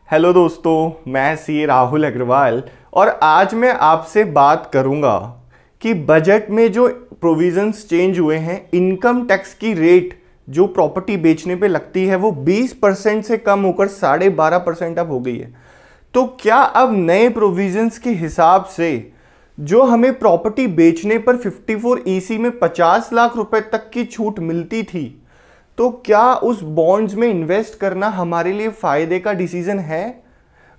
Hello दोस्तों, मैं सी राहुल अग्रवाल और आज मैं आपसे बात करूंगा कि बजट में जो प्रोविजंस चेंज हुए हैं, इनकम टैक्स की रेट जो प्रॉपर्टी बेचने पे लगती है वो 20% से कम होकर 12.5% अब हो गई है। तो क्या अब नए प्रोविजंस के हिसाब से जो हमें प्रॉपर्टी बेचने पर 54EC में 50 लाख रुपए तक की छूट मिलती थी, तो क्या उस बॉन्ड्स में इन्वेस्ट करना हमारे लिए फायदे का डिसीजन है?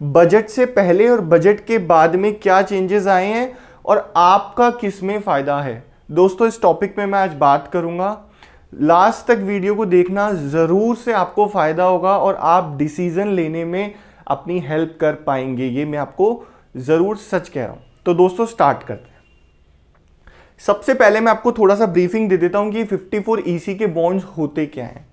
बजट से पहले और बजट के बाद में क्या चेंजेस आए हैं और आपका किस में फायदा है? दोस्तों, इस टॉपिक में मैं आज बात करूंगा। लास्ट तक वीडियो को देखना, जरूर से आपको फायदा होगा और आप डिसीजन लेने में अपनी हेल्प कर पाएंगे। ये मैं आपको जरूर सच कह रहा हूं। तो दोस्तों, स्टार्ट करते हैं। सबसे पहले मैं आपको थोड़ा सा ब्रीफिंग दे देता हूं कि 54EC के बॉन्ड्स होते क्या हैं।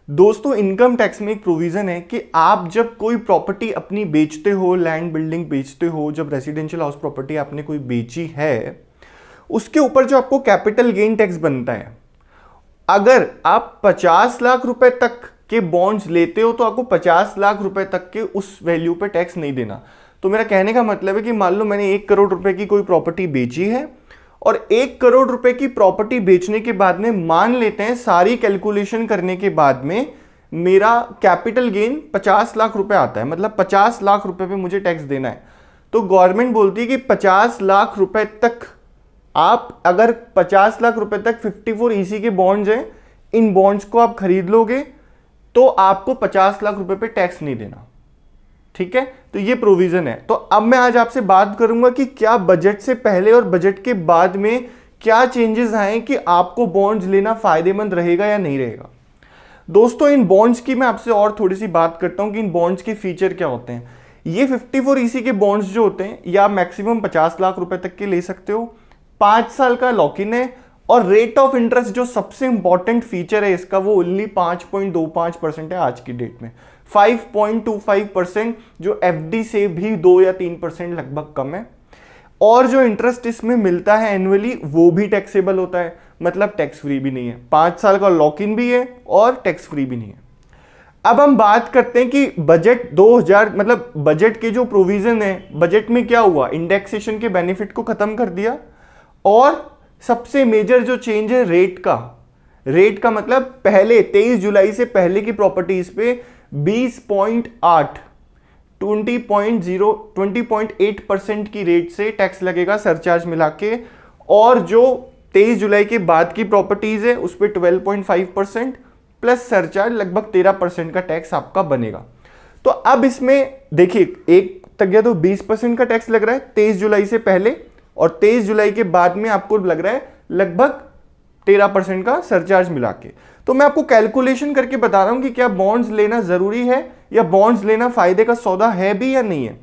दोस्तों, इनकम टैक्स में एक प्रोविजन है कि आप जब कोई प्रॉपर्टी अपनी बेचते हो, लैंड बिल्डिंग बेचते हो, जब रेजिडेंशियल हाउस प्रॉपर्टी आपने कोई बेची है, उसके ऊपर जो आपको कैपिटल गेन टैक्स बनता है, अगर आप 50 लाख रुपए तक के बॉन्ड्स लेते हो तो आपको 50 लाख रुपए तक के उस वैल्यू पे टैक्स नहीं देना। तो मेरा कहने का मतलब है कि मान लो मैंने 1 करोड़ रुपए की कोई प्रॉपर्टी बेची है और 1 करोड़ रुपए की प्रॉपर्टी बेचने के बाद में मान लेते हैं सारी कैलकुलेशन करने के बाद में मेरा कैपिटल गेन 50 लाख रुपए आता है, मतलब 50 लाख रुपए पे मुझे टैक्स देना है। तो गवर्नमेंट बोलती है कि 50 लाख रुपए तक आप, अगर 50 लाख रुपए तक 54EC के बॉन्ड्स हैं, इन बॉन्ड्स को आप खरीद लोगे तो आपको 50 लाख रुपए पे टैक्स नहीं देना। ठीक है, तो ये प्रोविजन है। तो अब मैं आज आपसे बात करूंगा कि क्या बजट से पहले और बजट के बाद में क्या चेंजेस आए कि आपको बॉन्ड्स लेना फायदेमंद रहेगा या नहीं रहेगा। दोस्तों, इन बॉन्ड्स की मैं आपसे और थोड़ी सी बात करता हूं कि इन बॉन्ड्स के फीचर क्या होते हैं। ये 54EC के बॉन्ड्स जो होते हैं, या मैक्सिमम 50 लाख रुपए तक के ले सकते हो। 5 साल का लॉक इन है और रेट ऑफ इंटरेस्ट जो सबसे इंपॉर्टेंट फीचर है इसका, वो ओनली 5.25% है आज की डेट में। 5.25% जो FD से भी 2 या 3% लगभग कम है। और जो इंटरेस्ट इसमें मिलता है एनुअली, वो भी टैक्सेबल होता है, मतलब टैक्स फ्री भी नहीं है। 5 साल का लॉक इन भी है और टैक्स फ्री भी नहीं है। अब हम बात करते हैं कि बजट 2000, मतलब बजट के जो प्रोविजन है, बजट में क्या हुआ, इंडेक्सेशन के बेनिफिट को खत्म कर दिया। और सबसे मेजर जो चेंज है रेट का मतलब पहले 23 जुलाई से पहले की प्रॉपर्टीज पे 20.8 20.8% की रेट से टैक्स लगेगा, सरचार्ज मिला के। और जो 23 जुलाई के बाद की प्रॉपर्टीज है उस पर 12.5% प्लस सरचार्ज लगभग 13% का टैक्स आपका बनेगा। तो अब इसमें देखिए, एक तक गया तो 20% का टैक्स लग रहा है 23 जुलाई से पहले, और 23 जुलाई के बाद में आपको लग रहा है लगभग 13% का सरचार्ज मिला के। तो मैं आपको कैलकुलेशन करके बता रहा हूं कि क्या बॉन्ड्स लेना जरूरी है या बॉन्ड्स लेना फायदे का सौदा है भी या नहीं है।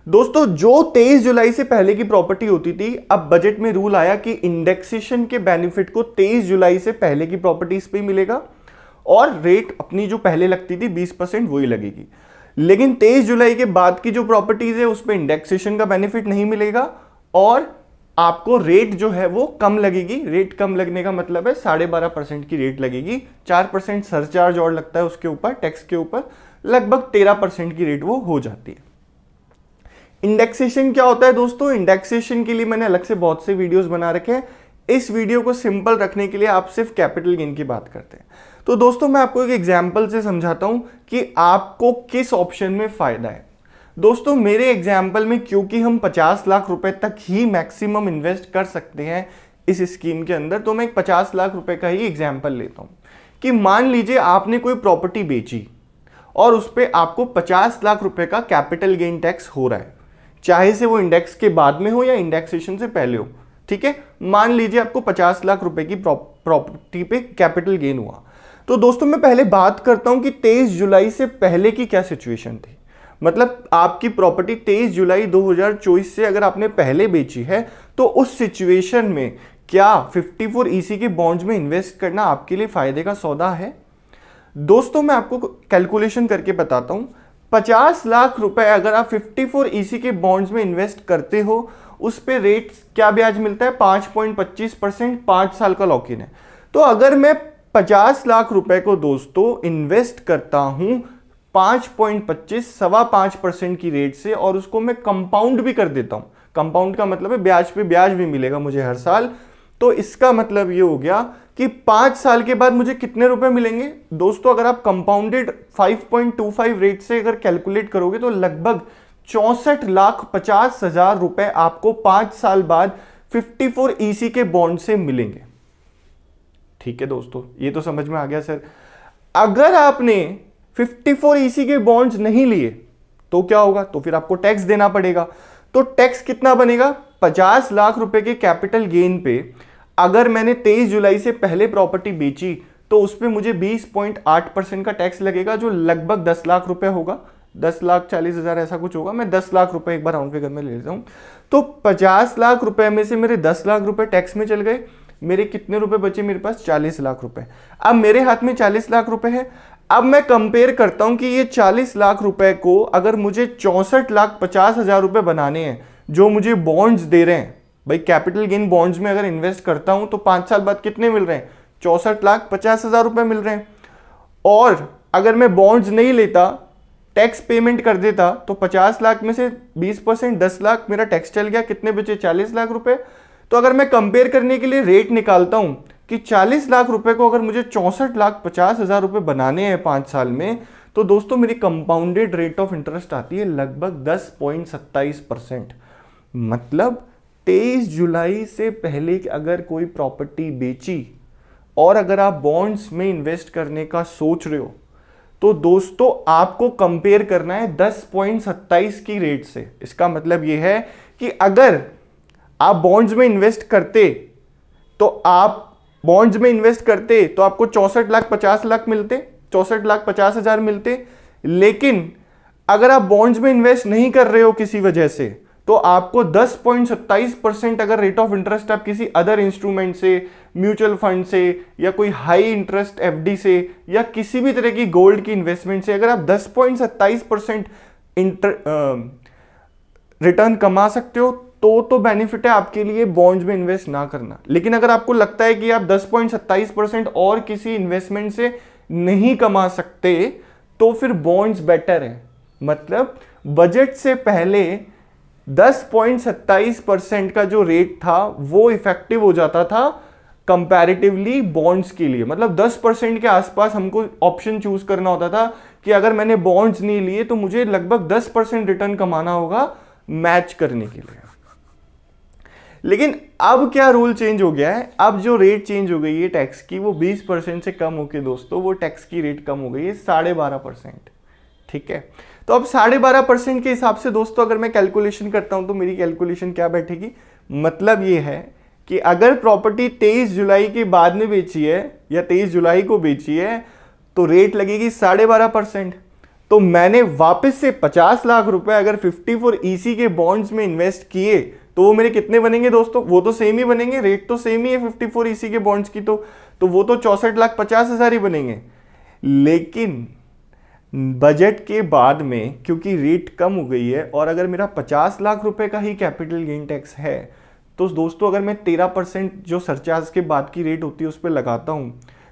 दोस्तों, जो 23 जुलाई से पहले की प्रॉपर्टी होती थी, अब बजट में रूल आया कि इंडेक्सेशन के बेनिफिट को 23 जुलाई से पहले की प्रॉपर्टीज पे मिलेगा और रेट अपनी जो पहले लगती थी 20% वही लगेगी। लेकिन 23 जुलाई के बाद की जो प्रॉपर्टीज है उस पर इंडेक्सेशन का बेनिफिट नहीं मिलेगा और आपको रेट जो है वो कम लगेगी। रेट कम लगने का मतलब है 12.5% की रेट लगेगी, 4% सरचार्ज और लगता है उसके ऊपर, टैक्स के ऊपर, लगभग 13% की रेट वो हो जाती है। इंडेक्सेशन क्या होता है दोस्तों? इंडेक्सेशन के लिए मैंने अलग से बहुत से वीडियोस बना रखे हैं। इस वीडियो को सिंपल रखने के लिए आप सिर्फ कैपिटल गेन की बात करते हैं। तो दोस्तों, मैं आपको एक एग्जाम्पल से समझाता हूं कि आपको किस ऑप्शन में फायदा है। दोस्तों, मेरे एग्जाम्पल में क्योंकि हम 50 लाख रुपए तक ही मैक्सिमम इन्वेस्ट कर सकते हैं इस स्कीम के अंदर, तो मैं एक 50 लाख रुपए का ही एग्जाम्पल लेता हूं कि मान लीजिए आपने कोई प्रॉपर्टी बेची और उस पर आपको 50 लाख रुपए का कैपिटल गेन टैक्स हो रहा है, चाहे से वो इंडेक्स के बाद में हो या इंडेक्सेशन से पहले हो। ठीक है, मान लीजिए आपको 50 लाख रुपए की प्रॉपर्टी पे कैपिटल गेन हुआ। तो दोस्तों, मैं पहले बात करता हूं कि 23 जुलाई से पहले की क्या सिचुएशन थी। मतलब आपकी प्रॉपर्टी 23 जुलाई 2024 से अगर आपने पहले बेची है, तो उस सिचुएशन में क्या 54EC के बॉन्ड्स में इन्वेस्ट करना आपके लिए फायदे का सौदा है? दोस्तों, मैं आपको कैलकुलेशन करके बताता हूं। 50 लाख रुपए अगर आप 54EC के बॉन्ड्स में इन्वेस्ट करते हो, उस पे रेट क्या ब्याज मिलता है? 5.25%, 5 साल का लॉक इन है। तो अगर मैं 50 लाख रुपए को दोस्तों इन्वेस्ट करता हूं 5.25 5.25% की रेट से, और उसको मैं कंपाउंड भी कर देता हूं। कंपाउंड का मतलब है ब्याज पे ब्याज भी मिलेगा मुझे हर साल। तो इसका मतलब ये हो गया कि 5 साल के बाद मुझे कितने रुपए मिलेंगे दोस्तों, अगर आप कंपाउंडेड 5.25 रेट से अगर कैलकुलेट करोगे तो लगभग 64,50,000 रुपए आपको 5 साल बाद 54 ईसी के बॉन्ड से मिलेंगे। ठीक है दोस्तों, ये तो समझ में आ गया सर। अगर आपने 54 ईसी के बॉन्ड्स नहीं लिए तो क्या होगा, तो फिर आपको टैक्स देना पड़ेगा। तो टैक्स कितना बनेगा, 50 लाख रुपए के कैपिटल गेन पे अगर मैंने 23 जुलाई से पहले प्रॉपर्टी बेची तो उस पर मुझे 20.8% का टैक्स लगेगा, जो लगभग 10 लाख रुपए होगा, 10,40,000 ऐसा कुछ होगा। मैं 10 लाख रुपए एक बार राउंड फिगर में ले लेता हूं। तो 50 लाख रुपए में से मेरे 10 लाख रुपए टैक्स में चल गए, मेरे कितने रुपए बचे, मेरे पास 40 लाख रुपए। अब मेरे हाथ में 40 लाख रुपए है। अब मैं कंपेयर करता हूं कि ये 40 लाख रुपए को अगर मुझे 64,50,000 रुपए बनाने हैं जो मुझे बॉन्ड्स दे रहे हैं, भाई कैपिटल गेन बॉन्ड्स में अगर इन्वेस्ट करता हूं तो 5 साल बाद कितने मिल रहे हैं, 64,50,000 रुपए मिल रहे हैं। और अगर मैं बॉन्ड्स नहीं लेता, टैक्स पेमेंट कर देता, तो 50 लाख में से 20% 10 लाख मेरा टैक्स चल गया, कितने बचे, 40 लाख रुपए। तो अगर मैं कंपेयर करने के लिए रेट निकालता हूं कि 40 लाख रुपए को अगर मुझे 64,50,000 रुपए बनाने हैं 5 साल में, तो दोस्तों मेरी कंपाउंडेड रेट ऑफ इंटरेस्ट आती है लगभग 10.27%। मतलब 23 जुलाई से पहले अगर कोई प्रॉपर्टी बेची और अगर आप बॉन्ड्स में इन्वेस्ट करने का सोच रहे हो तो दोस्तों आपको कंपेयर करना है 10.27 की रेट से। इसका मतलब यह है कि अगर आप बॉन्ड्स में इन्वेस्ट करते तो आपको 64,50,000 मिलते, 64,50,000 मिलते। लेकिन अगर आप बॉन्ड्स में इन्वेस्ट नहीं कर रहे हो किसी वजह से, तो आपको 10.27% अगर रेट ऑफ इंटरेस्ट आप किसी अदर इंस्ट्रूमेंट से, म्यूचुअल फंड से, या कोई हाई इंटरेस्ट एफडी से, या किसी भी तरह की गोल्ड की इन्वेस्टमेंट से अगर आप 10.27% रिटर्न कमा सकते हो तो बेनिफिट है आपके लिए बॉन्ड्स में इन्वेस्ट ना करना। लेकिन अगर आपको लगता है कि आप 10.27% और किसी इन्वेस्टमेंट से नहीं कमा सकते तो फिर बॉन्ड्स बेटर है। मतलब बजट से पहले 10.27% का जो रेट था वो इफेक्टिव हो जाता था कंपैरेटिवली बॉन्ड्स के लिए। मतलब 10% के आसपास हमको ऑप्शन चूज करना होता था कि अगर मैंने बॉन्ड्स नहीं लिए तो मुझे लगभग 10% रिटर्न कमाना होगा मैच करने के लिए। लेकिन अब क्या रूल चेंज हो गया है, अब जो रेट चेंज हो गई है टैक्स की वो 20% से कम होकर दोस्तों वो टैक्स की रेट कम हो गई है 12.5%। ठीक है, तो अब 12.5% के हिसाब से दोस्तों अगर मैं कैलकुलेशन करता हूं तो मेरी कैलकुलेशन क्या बैठेगी, मतलब ये है कि अगर प्रॉपर्टी 23 जुलाई के बाद में बेची है या 23 जुलाई को बेची है तो रेट लगेगी 12.5%। तो मैंने वापस से 50 लाख रुपए अगर 54 ईसी के बॉन्ड्स में इन्वेस्ट किए तो वो मेरे कितने बनेंगे दोस्तों, वो तो सेम ही बनेंगे, रेट तो सेम ही है 54 ईसी के बॉन्ड्स की, तो वो तो 64,50,000 ही बनेंगे। लेकिन बजट के बाद में क्योंकि रेट कम हो गई है और अगर मेरा 50 लाख रुपए का ही कैपिटल गेन टैक्स है तो दोस्तों अगर मैं 13% जो सरचार्ज के बाद की रेट होती है उस पर लगाता हूं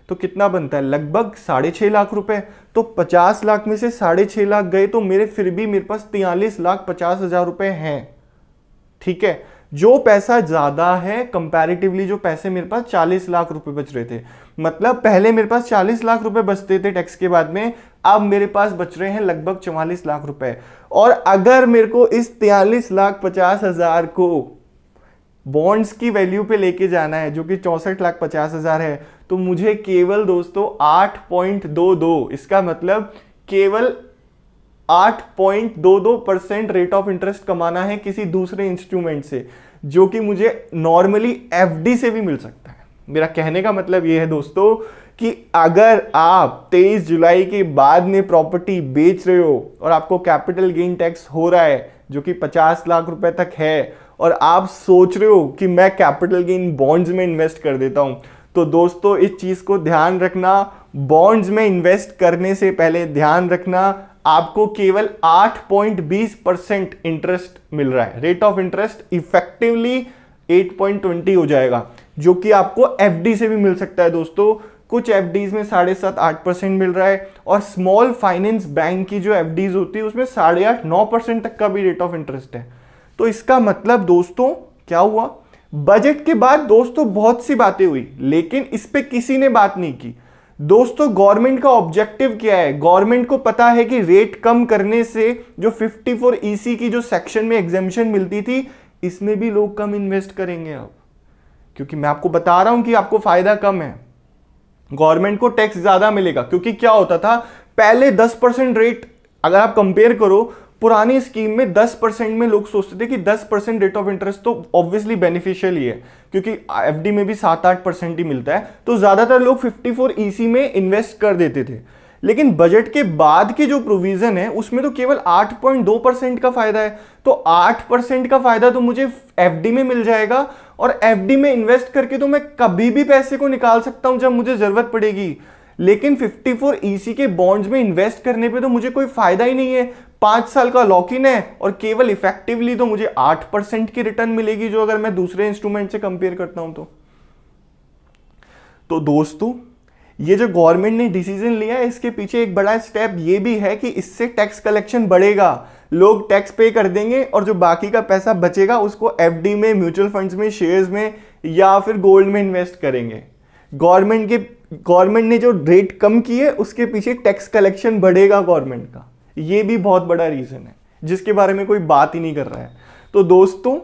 तो कितना बनता है, लगभग 6.5 लाख रुपए। तो 50 लाख में से 6.5 लाख गए तो फिर भी मेरे पास 43,50,000 रुपए हैं। ठीक है, जो पैसा ज्यादा है कंपैरेटिवली जो पैसे मेरे पास 40 लाख रुपए बच रहे थे। मतलब पहले मेरे पास 40 लाख रुपए बचते थे टैक्स के बाद में, अब मेरे पास बच रहे हैं लगभग 44 लाख रुपए। और अगर मेरे को इस 43,50,000 को बॉन्ड्स की वैल्यू पे लेके जाना है जो कि 64,50,000 है, तो मुझे केवल दोस्तों 8.22, इसका मतलब केवल 8.22% रेट ऑफ इंटरेस्ट कमाना है किसी दूसरे इंस्ट्रूमेंट से, जो कि मुझे नॉर्मली एफडी से भी मिल सकता है। मेरा कहने का मतलब यह है दोस्तों कि अगर आप 23 जुलाई के बाद में प्रॉपर्टी बेच रहे हो और आपको कैपिटल गेन टैक्स हो रहा है जो कि 50 लाख रुपए तक है और आप सोच रहे हो कि मैं कैपिटल गेन बॉन्ड्स में इन्वेस्ट कर देता हूं, तो दोस्तों इस चीज को ध्यान रखना, बॉन्ड्स में इन्वेस्ट करने से पहले ध्यान रखना आपको केवल 8.20% इंटरेस्ट मिल रहा है। रेट ऑफ इंटरेस्ट इफेक्टिवली 8.20 हो जाएगा, जो कि आपको एफडी से भी मिल सकता है दोस्तों। कुछ एफडीज में 7.5-8% मिल रहा है, और स्मॉल फाइनेंस बैंक की जो एफडीज होती है उसमें 8.5-9% तक का भी रेट ऑफ इंटरेस्ट है। तो इसका मतलब दोस्तों क्या हुआ, बजट के बाद दोस्तों बहुत सी बातें हुई, लेकिन इस पे किसी ने बात नहीं की। दोस्तों गवर्नमेंट का ऑब्जेक्टिव क्या है, गवर्नमेंट को पता है कि रेट कम करने से जो 54EC की जो सेक्शन में एग्जेम्पशन मिलती थी, इसमें भी लोग कम इन्वेस्ट करेंगे अब, क्योंकि मैं आपको बता रहा हूं कि आपको फायदा कम है, गवर्नमेंट को टैक्स ज्यादा मिलेगा। क्योंकि क्या होता था पहले 10% रेट, अगर आप कंपेयर करो पुरानी स्कीम में 10% में लोग सोचते थे कि 10% रेट ऑफ इंटरेस्ट तो ऑब्वियसली बेनिफिशियल ही है, क्योंकि एफडी में भी 7-8% ही मिलता है, तो ज्यादातर लोग 54EC में इन्वेस्ट कर देते थे। लेकिन बजट के बाद की जो प्रोविजन है उसमें तो केवल 8.2% का फायदा है, तो 8% का फायदा तो मुझे एफडी में मिल जाएगा, और एफडी में इन्वेस्ट करके तो मैं कभी भी पैसे को निकाल सकता हूं जब मुझे जरूरत पड़ेगी। लेकिन 54EC के बॉन्ड्स में इन्वेस्ट करने पे तो मुझे कोई फायदा ही नहीं है, 5 साल का लॉक इन है, और केवल इफेक्टिवली तो मुझे 8% की रिटर्न मिलेगी, जो अगर मैं दूसरे इंस्ट्रूमेंट से कंपेयर करता हूं तो दोस्तों ये जो गवर्नमेंट ने डिसीजन लिया है, इसके पीछे एक बड़ा स्टेप ये भी है कि इससे टैक्स कलेक्शन बढ़ेगा, लोग टैक्स पे कर देंगे, और जो बाकी का पैसा बचेगा उसको एफडी में, म्यूचुअल फंड्स में, शेयर्स में या फिर गोल्ड में इन्वेस्ट करेंगे। गवर्नमेंट ने जो रेट कम की है उसके पीछे टैक्स कलेक्शन बढ़ेगा गवर्नमेंट का, ये भी बहुत बड़ा रीजन है जिसके बारे में कोई बात ही नहीं कर रहा है। तो दोस्तों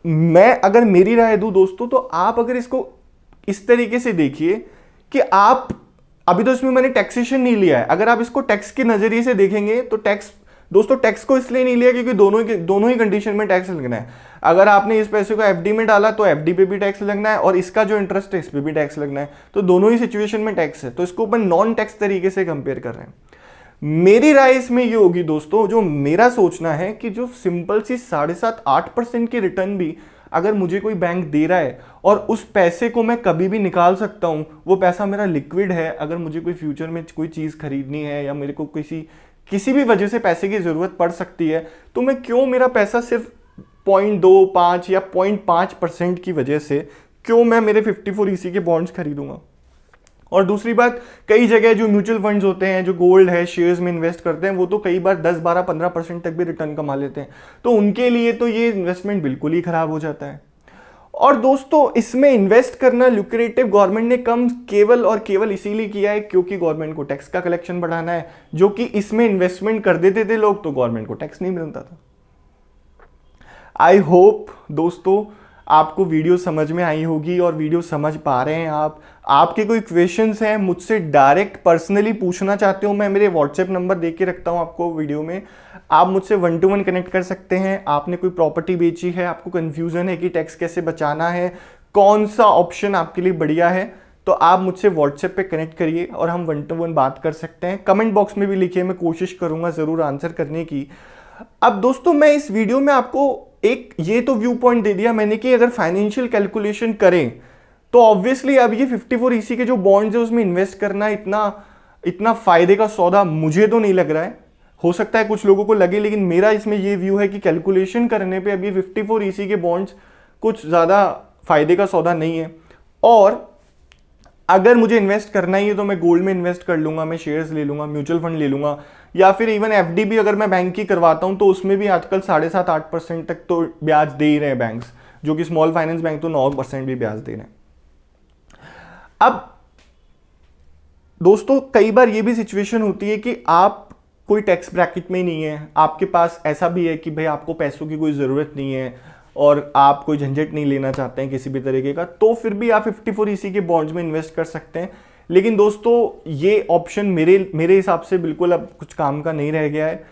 मैं अगर मेरी राय दूं दोस्तों, तो आप अगर इसको इस तरीके से देखिए कि आप अभी तो इसमें मैंने टैक्सेशन नहीं लिया है, अगर आप इसको टैक्स के नजरिए से देखेंगे तो टैक्स को इसलिए नहीं लिया क्योंकि दोनों ही कंडीशन में टैक्स लगना है। अगर आपने इस पैसे को एफडी में डाला तो एफडी पे भी टैक्स लगना है, और इसका जो इंटरेस्ट है इस पे भी टैक्स लगना है, तो दोनों ही सिचुएशन में टैक्स है, तो इसको अपन नॉन टैक्स तरीके से कंपेयर कर रहे हैं। मेरी राय इसमें ये होगी दोस्तों, जो मेरा सोचना है कि जो सिंपल सी 7.5-8% की रिटर्न भी अगर मुझे कोई बैंक दे रहा है और उस पैसे को मैं कभी भी निकाल सकता हूं, वो पैसा मेरा लिक्विड है, अगर मुझे कोई फ्यूचर में कोई चीज खरीदनी है या मेरे को किसी भी वजह से पैसे की जरूरत पड़ सकती है, तो मैं क्यों मेरा पैसा सिर्फ 0.25 या 0.5% की वजह से क्यों मैं मेरे 54EC के बॉन्ड्स खरीदूंगा। और दूसरी बात, कई जगह जो म्यूचुअल फंड्स होते हैं, जो गोल्ड है, शेयर्स में इन्वेस्ट करते हैं, वो तो कई बार 10-12-15% तक भी रिटर्न कमा लेते हैं, तो उनके लिए तो ये इन्वेस्टमेंट बिल्कुल ही खराब हो जाता है। और दोस्तों इसमें इन्वेस्ट करना ल्यूक्रेटिव गवर्नमेंट ने कम केवल और केवल इसीलिए किया है क्योंकि गवर्नमेंट को टैक्स का कलेक्शन बढ़ाना है, जो कि इसमें इन्वेस्टमेंट कर देते थे लोग तो गवर्नमेंट को टैक्स नहीं मिलता था। आई होप दोस्तों आपको वीडियो समझ में आई होगी और वीडियो समझ पा रहे हैं आप। आपके कोई क्वेश्चंस हैं मुझसे डायरेक्ट पर्सनली पूछना चाहते हो, मैं मेरे व्हाट्सएप नंबर दे के रखता हूं आपको वीडियो में, आप मुझसे 1-to-1 कनेक्ट कर सकते हैं। आपने कोई प्रॉपर्टी बेची है, आपको कंफ्यूजन है कि टैक्स कैसे बचाना है, कौन सा ऑप्शन आपके लिए बढ़िया है, तो आप मुझसे व्हाट्सएप पे कनेक्ट करिए और हम 1-to-1 बात कर सकते हैं। कमेंट बॉक्स में भी लिखिए, मैं कोशिश करूंगा जरूर आंसर करने की। अब दोस्तों मैं इस वीडियो में आपको एक ये तो व्यू पॉइंट दे दिया मैंने कि अगर फाइनेंशियल कैलकुलेशन करें तो ऑब्वियसली अब ये 54EC के जो बॉन्ड्स है उसमें इन्वेस्ट करना इतना फायदे का सौदा मुझे तो नहीं लग रहा है। हो सकता है कुछ लोगों को लगे, लेकिन मेरा इसमें ये व्यू है कि कैलकुलेशन करने पे अब ये 54EC के बॉन्ड्स कुछ ज़्यादा फायदे का सौदा नहीं है। और अगर मुझे इन्वेस्ट करना ही है तो मैं गोल्ड में इन्वेस्ट कर लूंगा, मैं शेयर्स ले लूंगा, म्यूचुअल फंड ले लूंगा, या फिर इवन एफडी भी अगर मैं बैंक की करवाता हूं तो उसमें भी आजकल 7.5-8% तक तो ब्याज दे ही रहे हैं बैंक्स, जो कि स्मॉल फाइनेंस बैंक तो 9% भी ब्याज दे रहे हैं। अब दोस्तों कई बार ये भी सिचुएशन होती है कि आप कोई टैक्स ब्रैकेट में ही नहीं है, आपके पास ऐसा भी है कि भाई आपको पैसों की कोई ज़रूरत नहीं है और आप कोई झंझट नहीं लेना चाहते हैं किसी भी तरीके का, तो फिर भी आप 54EC के बॉन्ड्स में इन्वेस्ट कर सकते हैं। लेकिन दोस्तों ये ऑप्शन मेरे हिसाब से बिल्कुल अब कुछ काम का नहीं रह गया है,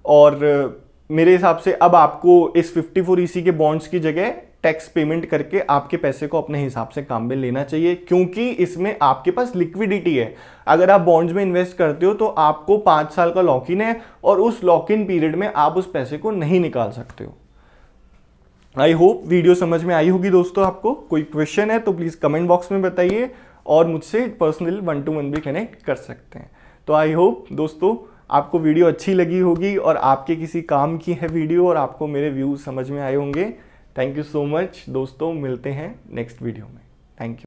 और मेरे हिसाब से अब आपको इस 54EC के बॉन्ड्स की जगह टैक्स पेमेंट करके आपके पैसे को अपने हिसाब से काम में लेना चाहिए, क्योंकि इसमें आपके पास लिक्विडिटी है। अगर आप बॉन्ड्स में इन्वेस्ट करते हो तो आपको 5 साल का लॉक इन है और उस लॉक इन पीरियड में आप उस पैसे को नहीं निकाल सकते हो। आई होप वीडियो समझ में आई होगी दोस्तों। आपको कोई क्वेश्चन है तो प्लीज कमेंट बॉक्स में बताइए और मुझसे पर्सनली 1-to-1 भी कनेक्ट कर सकते हैं। तो आई होप दोस्तों आपको वीडियो अच्छी लगी होगी और आपके किसी काम की है वीडियो और आपको मेरे व्यूज समझ में आए होंगे। थैंक यू सो मच दोस्तों, मिलते हैं नेक्स्ट वीडियो में। Thank you.